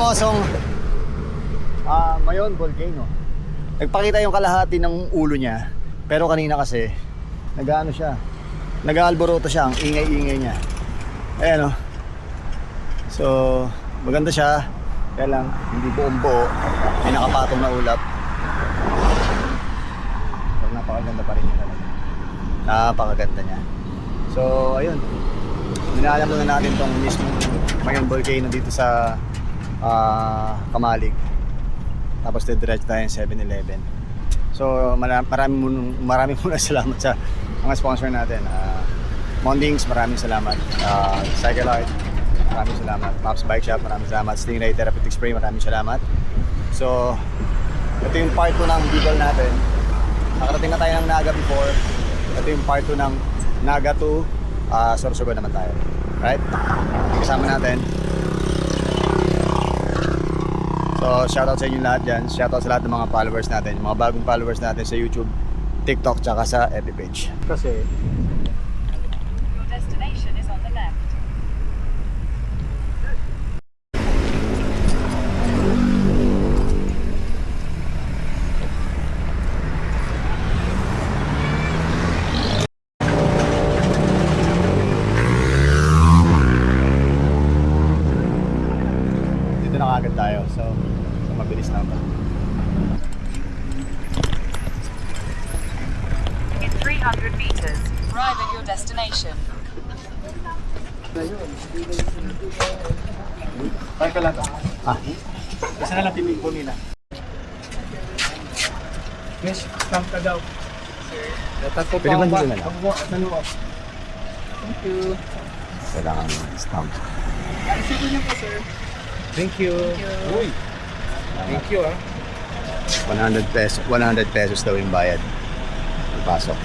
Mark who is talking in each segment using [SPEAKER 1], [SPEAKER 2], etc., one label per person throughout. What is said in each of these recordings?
[SPEAKER 1] famosong Mayon Volcano. Nagpakita yung kalahati ng ulo niya. Pero kanina kasi nag-ano siya, nag-aalboroto siya, ang ingay-ingay niya. Ayan o. So maganda siya. Kaya lang hindi buong buo. May nakapatong na ulap. Pero napakaganda pa rin niya talaga. Napakaganda niya. So ayun, dinaanan muna natin tong mismo Mayon Volcano dito sa Kamalig. Tapos diretso tayo ng 7-Eleven. So marami muna salamat sa mga sponsor natin. Mondings, maraming salamat. Cycle Art, maraming salamat. Pops Bike Shop, maraming salamat. Stingray Therapeutic Spray, maraming salamat. So ito yung part 2 ng Bicol natin. Nakarating na tayo ng Naga before. Ito yung part 2 ng Naga to Sorsogon naman tayo. Right? Kasama natin. So shoutout sa inyo lahat dyan. Shoutout sa lahat ng mga followers natin, yung mga bagong followers natin sa YouTube, TikTok, tsaka sa FB page. Kasi
[SPEAKER 2] Your destination is on the left.
[SPEAKER 1] dito na kagad tayo. So mabilis lang to.
[SPEAKER 2] In 300 meters, arrive at your destination.
[SPEAKER 3] Ay ka lang to.
[SPEAKER 1] Kasi na lang pipig po nila.
[SPEAKER 3] Yes, stamp ka daw. Dapat ko
[SPEAKER 1] Pwede ba dito na lang?
[SPEAKER 3] Nanuwa. Thank you.
[SPEAKER 1] Kailangan stamp.
[SPEAKER 3] Sige niyo po, sir. Thank you. Uy. Thank you,
[SPEAKER 1] 100 pesos daw yung bayad. Pasok.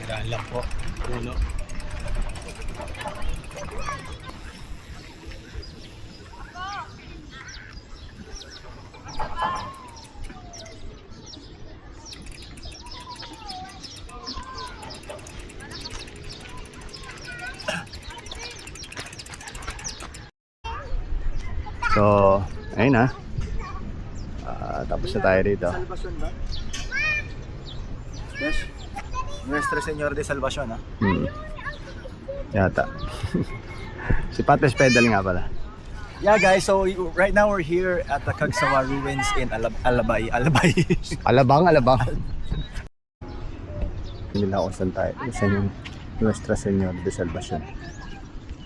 [SPEAKER 3] Kailangan lang po. Puno.
[SPEAKER 1] So, ayun na. Tapos na tayo dito.
[SPEAKER 3] Salvacion ba? Yes. Nuestra Señora de Salvacion,
[SPEAKER 1] Yata. Si Pates Pedal nga pala.
[SPEAKER 3] Yeah, guys. So right now we're here at the Cagsawa Ruins in Alabay.
[SPEAKER 1] Alabang. Hindi nila ako saan tayo. Saan yung Nuestra Señora de Salvacion.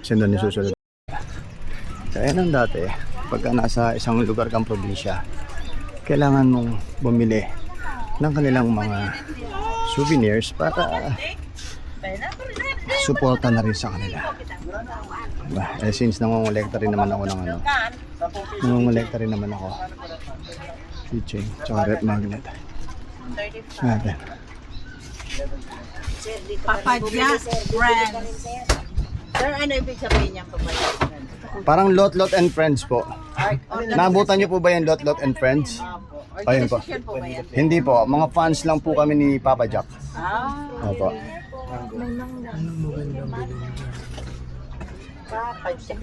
[SPEAKER 1] Kasi doon yung susunod. Kaya nang dati, pagka nasa isang lugar kang probinsya, kailangan mong bumili ng kanilang mga souvenirs para suporta na rin sa kanila. Diba? Since nangongolekta rin naman ako ng nangongolekta rin naman ako keychain, tsaka rep magnet natin.
[SPEAKER 4] Papadya Friends. Sir, ano ibig sabihin niya Papadya Friends?
[SPEAKER 1] Parang Lot and Friends po. Nabutan niyo po ba yung Lot and Friends? Ayun po.
[SPEAKER 4] Organization po ba yan?
[SPEAKER 1] Hindi po, mga fans lang po kami ni Papa Jack. Opo.
[SPEAKER 4] Papadya.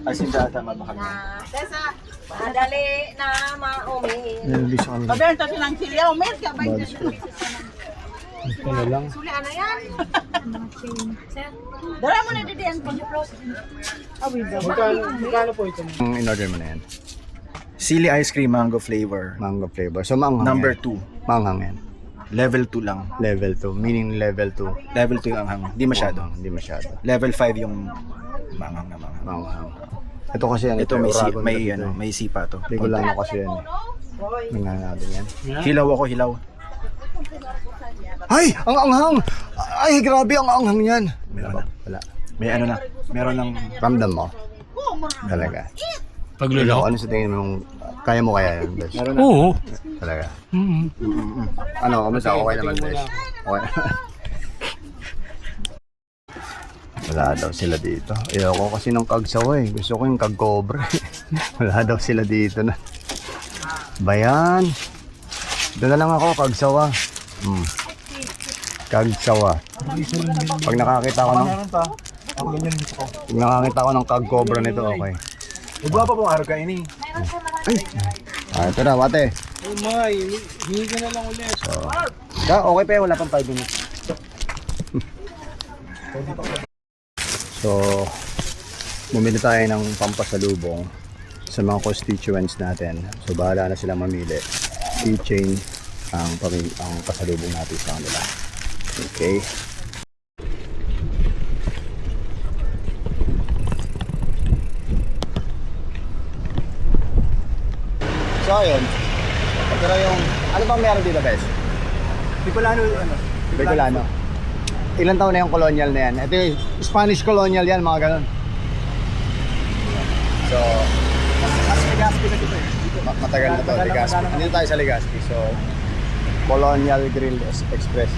[SPEAKER 3] Ay, sindata mabakal.
[SPEAKER 4] Tessa, madali na maumil.
[SPEAKER 1] Nilabis kami.
[SPEAKER 4] Paberto silang silya, umil ka ba?
[SPEAKER 1] Ito na lang.
[SPEAKER 4] Suli, ano yan? Dara mo na didihan po.
[SPEAKER 3] Magkano po ito?
[SPEAKER 1] Ang in-order mo na yan.
[SPEAKER 3] Sili ice cream mango flavor.
[SPEAKER 1] Mango flavor. So manghang
[SPEAKER 3] Number
[SPEAKER 1] yan.
[SPEAKER 3] 2.
[SPEAKER 1] Manghang yan.
[SPEAKER 3] Level 2 lang.
[SPEAKER 1] Level 2. Meaning level 2.
[SPEAKER 3] Level 2 yung anghang. Hindi masyado.
[SPEAKER 1] Hindi masyado.
[SPEAKER 3] Level 5 yung manghang na manghang.
[SPEAKER 1] Manghang. Ito kasi yan.
[SPEAKER 3] Ito may
[SPEAKER 1] Uragon
[SPEAKER 3] may
[SPEAKER 1] dito
[SPEAKER 3] ano,
[SPEAKER 1] eh.
[SPEAKER 3] may sipa to.
[SPEAKER 1] Bicolano kasi yan. Nangangabi yan.
[SPEAKER 3] Hilaw ako, hilaw.
[SPEAKER 1] Ay! Ang anghang! Ay, grabe ang anghang yan.
[SPEAKER 3] Meron na.
[SPEAKER 1] Wala.
[SPEAKER 3] May ano na. Meron ng
[SPEAKER 1] Ramdam mo? Talaga. Ikaw, ano sa tingin mong kaya mo kaya yan, Besh?
[SPEAKER 5] Oo.
[SPEAKER 1] Talaga. Ano, kamusta? Okay naman, Besh? Okay naman. Wala daw sila dito. Ayoko kasi ng kagsawa eh. Gusto ko yung kag-cobra. Wala daw sila dito na. Bayan. Doon na lang ako, kagsawa. Kagsawa. Pag nakakita ko ng... Pag nakakita ko ng kag-cobra nito, okay.
[SPEAKER 3] Iba pa pong araw ka ini.
[SPEAKER 1] Ito na, wate.
[SPEAKER 3] Oh my, hingi ka na lang ulit.
[SPEAKER 1] Okay pa, wala pang 5 minutes. So, bumili tayo ng pampasalubong sa mga constituents natin. So, bahala na sila mamili. Keychain ang pasalubong natin sa kanila. Okay. So, ayun. Pero yung, ano bang meron dito, Bes?
[SPEAKER 3] Bicolano, ano?
[SPEAKER 1] Bicolano. Ilan taon na yung colonial na yan? Ito yung Spanish colonial yan, mga ganun. So,
[SPEAKER 3] Mas Legazpi na dito eh.
[SPEAKER 1] matagal na to, Legazpi. Nandito tayo sa Legazpi. So, Colonial Grill Express.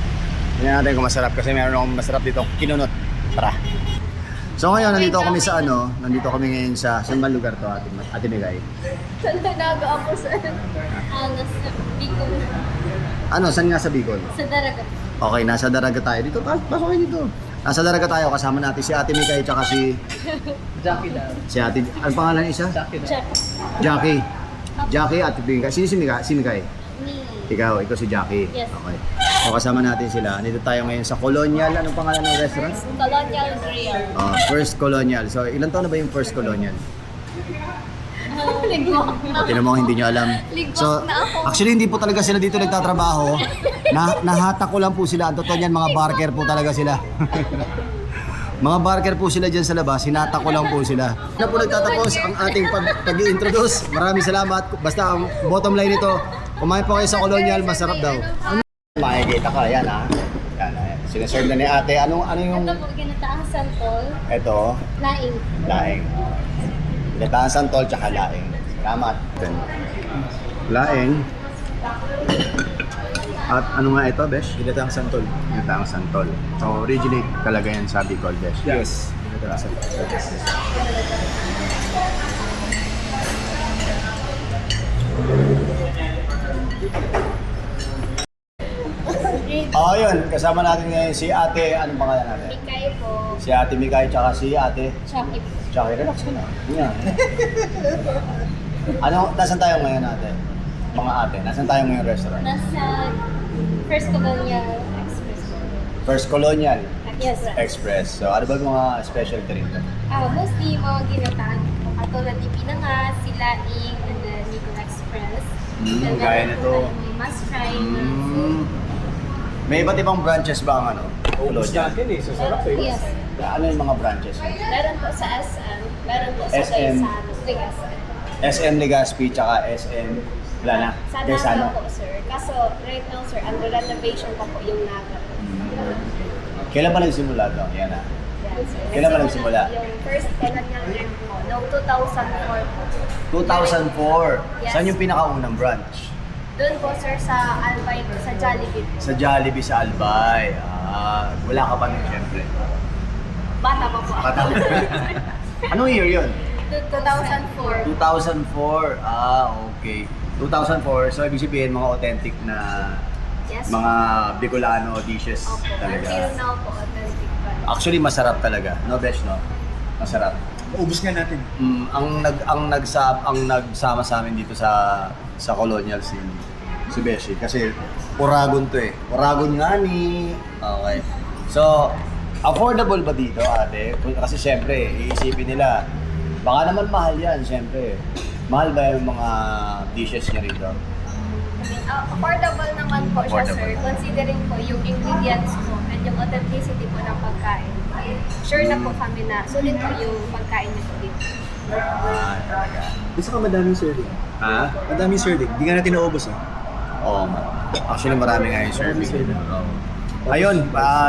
[SPEAKER 1] Tingnan natin kung masarap kasi meron akong masarap dito. Kinunot. Tara. So ngayon, nandito kami sa nandito kami ngayon sa, saan man lugar to, Ate Migay?
[SPEAKER 6] Saan talaga ako sa nasa Bicol,
[SPEAKER 1] Ano, saan nga sa Bicol?
[SPEAKER 6] sa Daragat.
[SPEAKER 1] Okay, nasa Daraga tayo. Dito, pasok kayo dito. Nasa Daraga tayo, kasama natin si Ate Migay tsaka si...
[SPEAKER 4] Jackie daw.
[SPEAKER 1] Si Ate... Ang pangalan isa?
[SPEAKER 6] Check.
[SPEAKER 1] Jackie. Jackie, Ate Migay. Sino si Migay? Si Migay?
[SPEAKER 6] Ni.
[SPEAKER 1] Ikaw si Jackie.
[SPEAKER 6] Yes.
[SPEAKER 1] Okay. So kasama natin sila. Nandito tayo ngayon sa Colonial. Anong pangalan ng restaurant?
[SPEAKER 6] Colonial Grill.
[SPEAKER 1] First Colonial. So ilan taon na ba yung First Colonial?
[SPEAKER 6] Ligwak na.
[SPEAKER 1] Tinan mo, hindi nyo alam.
[SPEAKER 6] Ligwak
[SPEAKER 1] So,
[SPEAKER 6] na ako.
[SPEAKER 1] actually hindi po talaga sila dito nagtatrabaho. Nahatak ko lang po sila. Ang totoo niyan, mga barker po talaga sila. Mga barker po sila dyan sa labas. Hinatak ko lang po sila. Na po nagtatapos ang ating pag-i-introduce. Maraming salamat. Basta ang bottom line nito, kumain po kayo sa Colonial, masarap daw. Makikita ka, yan ha. Yan, sinaserve na ni ate. Ano yung...
[SPEAKER 6] Ito po ginataang santol.
[SPEAKER 1] Ito,
[SPEAKER 6] Laing.
[SPEAKER 1] laing. Gataang santol tsaka laing. Salamat. Laing. At ano nga ito, Besh?
[SPEAKER 3] Ginataang santol.
[SPEAKER 1] Gataang santol. So, originate talaga yan sa Bicol, Besh.
[SPEAKER 3] Yes. Ginataang santol.
[SPEAKER 1] Oh, yun. Kasama natin ngayon si ate. Anong pangalan natin?
[SPEAKER 6] Mikay po.
[SPEAKER 1] Si ate Mikay tsaka si ate.
[SPEAKER 6] Chucky po.
[SPEAKER 1] Tsaka relax ka na. Yan. Nasaan tayo ngayon ate? Mga ate, nasaan tayo ngayon restaurant?
[SPEAKER 6] Nasa First Colonial Express po.
[SPEAKER 1] First Colonial
[SPEAKER 6] Yes.
[SPEAKER 1] Express. So, ano ba yung mga specialty rito?
[SPEAKER 6] Mostly mga ginataan po. Katulad ni Pinangas, Silaing, and then Nico Express. And then,
[SPEAKER 1] Kaya nito.
[SPEAKER 6] May must try na food.
[SPEAKER 1] May iba't ibang branches ba ang
[SPEAKER 3] Ubus
[SPEAKER 1] Colonial?
[SPEAKER 3] natin eh. Sasarap eh.
[SPEAKER 6] Yes.
[SPEAKER 1] Ano yung mga branches?
[SPEAKER 6] Meron po sa SM, meron po sa
[SPEAKER 1] SM.
[SPEAKER 6] Legazpi.
[SPEAKER 1] SM Legazpi tsaka SM wala na.
[SPEAKER 6] Sa
[SPEAKER 1] Quezano.
[SPEAKER 6] Naga po, sir. Kaso, right now, sir, under renovation pa po yung Naga.
[SPEAKER 1] Kailan ba nagsimula to? Yan na.
[SPEAKER 6] Yan, sir.
[SPEAKER 1] Kailan ba nagsimula?
[SPEAKER 6] Yung first colonial year po, noong 2004 po.
[SPEAKER 1] 2004.
[SPEAKER 6] Yes.
[SPEAKER 1] Saan yung pinakaunang branch?
[SPEAKER 6] Doon po, sir, sa Albay, sa Jollibee.
[SPEAKER 1] Sa Jollibee sa Albay. Wala ka pa nun, syempre.
[SPEAKER 6] Bata pa po.
[SPEAKER 1] Bata. Anong year yun?
[SPEAKER 6] 2004.
[SPEAKER 1] 2004. Okay. 2004. So, ibig sabihin, mga authentic na
[SPEAKER 6] Yes.
[SPEAKER 1] mga Bicolano dishes
[SPEAKER 6] Opo.
[SPEAKER 1] talaga.
[SPEAKER 6] Until now po, authentic pa.
[SPEAKER 1] Actually, masarap talaga. No, Besh, no? Masarap.
[SPEAKER 3] Ubus nga natin.
[SPEAKER 1] Ang nagsama sa amin dito sa Colonial si Beshi kasi Uragon to eh. Uragon nga ni. Okay. So, affordable ba dito, ate? Kasi syempre, iisipin nila, baka naman mahal yan, syempre. Mahal ba yung mga dishes niya rito?
[SPEAKER 6] Affordable naman po siya,
[SPEAKER 1] Affordable
[SPEAKER 6] sir.
[SPEAKER 1] naman.
[SPEAKER 6] Considering po yung ingredients po and yung authenticity po ng pagkain. Sure na po kami na sulit po yung pagkain niyo po dito.
[SPEAKER 1] Talaga.
[SPEAKER 3] Gusto ka madaming serving.
[SPEAKER 1] Ha?
[SPEAKER 3] Madaming serving. Di nga natin naubos eh.
[SPEAKER 1] Oo nga. Actually, marami nga yung serving. Oo. Ayun,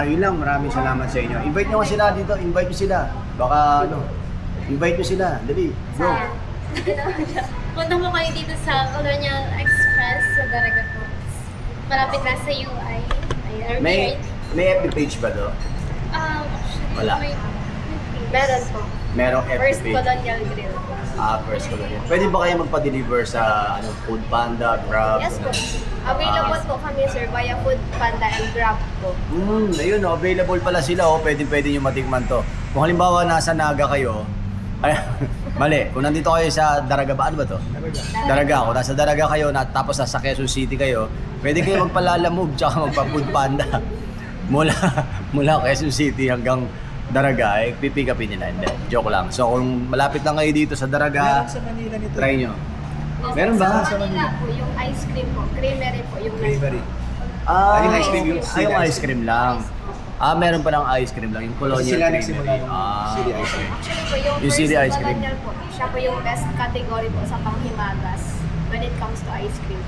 [SPEAKER 1] yun lang. Maraming salamat sa inyo. Invite nyo sila dito. Invite nyo sila. Baka invite nyo sila. Dali, go.
[SPEAKER 6] Punta mo kayo dito sa Colonial Express sa Daraga po. Malapit na sa UI. Ay,
[SPEAKER 1] May FB page ba do?
[SPEAKER 6] Actually,
[SPEAKER 1] Wala.
[SPEAKER 6] Meron po.
[SPEAKER 1] Merong FB
[SPEAKER 6] First
[SPEAKER 1] page.
[SPEAKER 6] Colonial Grill.
[SPEAKER 1] First Colonial. Pwede ba kayo magpa-deliver sa Food Panda, Grab?
[SPEAKER 6] Yes po. Available po kami sir via Food Panda and Grab po.
[SPEAKER 1] Ayun, available pala sila. Pwede nyo matikman to. Kung halimbawa nasa Naga kayo, ay, mali. Kung nandito kayo sa Daraga ba? Ano ba to? Daraga. Kung nasa Daraga kayo, tapos nasa Quezon City kayo, pwede kayo magpalalamove tsaka magpa-Food Panda. Mula Quezon City hanggang Daraga, pipick upin nila. Hindi, joke lang. So kung malapit lang kayo dito sa Daraga,
[SPEAKER 3] Meron sa Manila nito.
[SPEAKER 1] try nyo. Meron ba?
[SPEAKER 6] Sa Manila po, yung ice cream po. Creamery po yung
[SPEAKER 3] Bravery.
[SPEAKER 1] Yung
[SPEAKER 3] ice cream, yung
[SPEAKER 1] yung ice cream lang. Meron pa lang ice cream lang. Yung Colonial
[SPEAKER 3] Sila
[SPEAKER 1] Creamery.
[SPEAKER 3] nagsimula ng city ice cream.
[SPEAKER 6] Actually po, yung
[SPEAKER 1] Yung
[SPEAKER 6] first
[SPEAKER 1] city ice cream.
[SPEAKER 6] Colonial po, siya po yung best category po sa panghimagas when it comes to ice cream.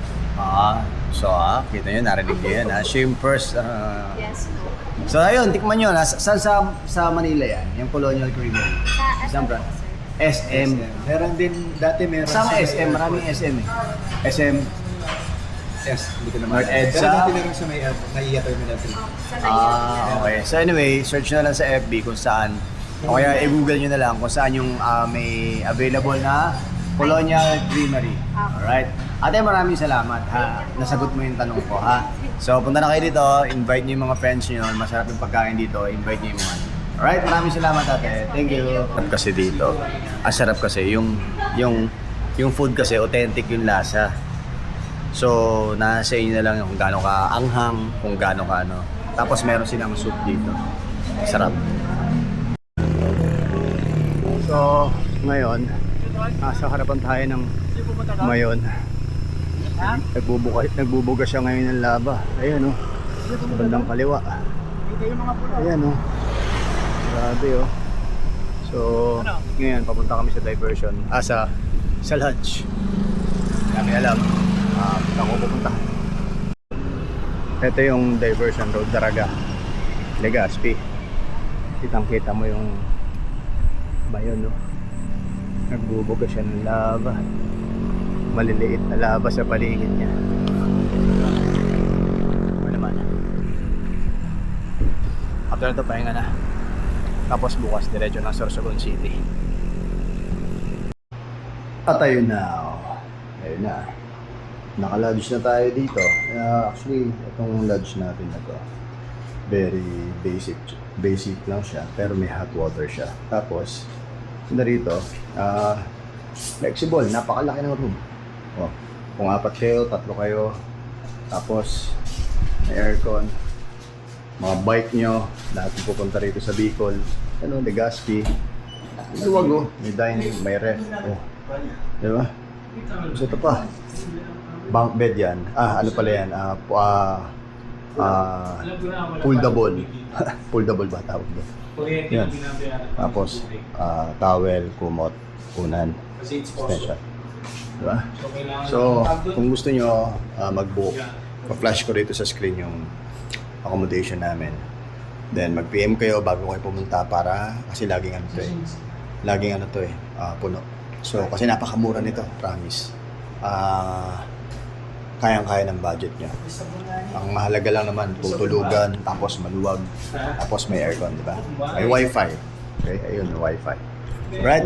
[SPEAKER 1] Kita nyo, narinig nyo yan. Siya yung first.
[SPEAKER 6] Yes po.
[SPEAKER 1] So ayun, tikman nyo. Saan sa Manila yan? Yung Colonial Creamery.
[SPEAKER 6] Sa
[SPEAKER 1] Saan
[SPEAKER 6] SM
[SPEAKER 1] ba?
[SPEAKER 6] po, sir.
[SPEAKER 1] SM.
[SPEAKER 3] Meron din, dati meron
[SPEAKER 1] Saan
[SPEAKER 3] sa
[SPEAKER 1] SM? Maraming SM eh. SM.
[SPEAKER 3] Yes, hindi ko naman.
[SPEAKER 1] North EDSA.
[SPEAKER 3] Pero dati meron sa may Naiya Terminal 3.
[SPEAKER 6] Sa Naiya.
[SPEAKER 1] Okay. So anyway, search nyo lang sa FB kung saan. O kaya i-google nyo na lang kung saan yung may available na Colonial Creamery. Alright. Ate, maraming salamat ha. Nasagot mo yung tanong ko ha. So punta na kayo dito, invite nyo yung mga friends nyo. Masarap yung pagkain dito, invite nyo yung mga. Alright, maraming salamat ate. Thank you. Kasi dito, sarap kasi yung food kasi authentic yung lasa. So, nasa inyo na lang kung gaano ka anghang, kung gaano ka ano. Tapos meron silang soup dito. Sarap. So, ngayon, nasa harapan tayo ng Mayon. Nagbubuga siya ngayon ng laba. Ayan o. Sa bandang kaliwa. Ayan o. Grabe o. So, ngayon papunta kami sa diversion. Sa lodge. Kami alam. Saan ko pupunta. Ito yung diversion road, Daraga, Legazpi. Kitang-kita mo yung Mayon, no? Nagbubuga siya ng lava. Maliliit na lava sa paligid niya. Ano naman. After ito, pahinga na. Tapos bukas, diretso ng Sorsogon City. At ayun na. Ayun na. Naka-lodge na tayo dito. Actually, itong lodge natin na to, very basic lang siya, pero may hot water siya. Tapos, narito, flexible, napakalaki ng room. Kung 4 kayo, 3 kayo, tapos may aircon, mga bike nyo, lahat pupunta rito sa Bicol, Legazpi, luwag may dining, may ref, diba? So ito pa, bunk bed yan. Ano pala yan? Foldable. Foldable ba tawag doon? Yan. Tapos, towel, kumot, unan, extension. Diba? So, kung gusto nyo mag-book, pa-flash ko rito sa screen yung accommodation namin. Then, mag-PM kayo bago kayo pumunta para, kasi laging ano to eh, puno. So, kasi napakamura nito, promise. Kayang-kaya ng budget nyo. Ang mahalaga lang naman, tutulugan, tapos maluwag, tapos may aircon, di ba? May wifi. Okay, ayun, may wifi. Right?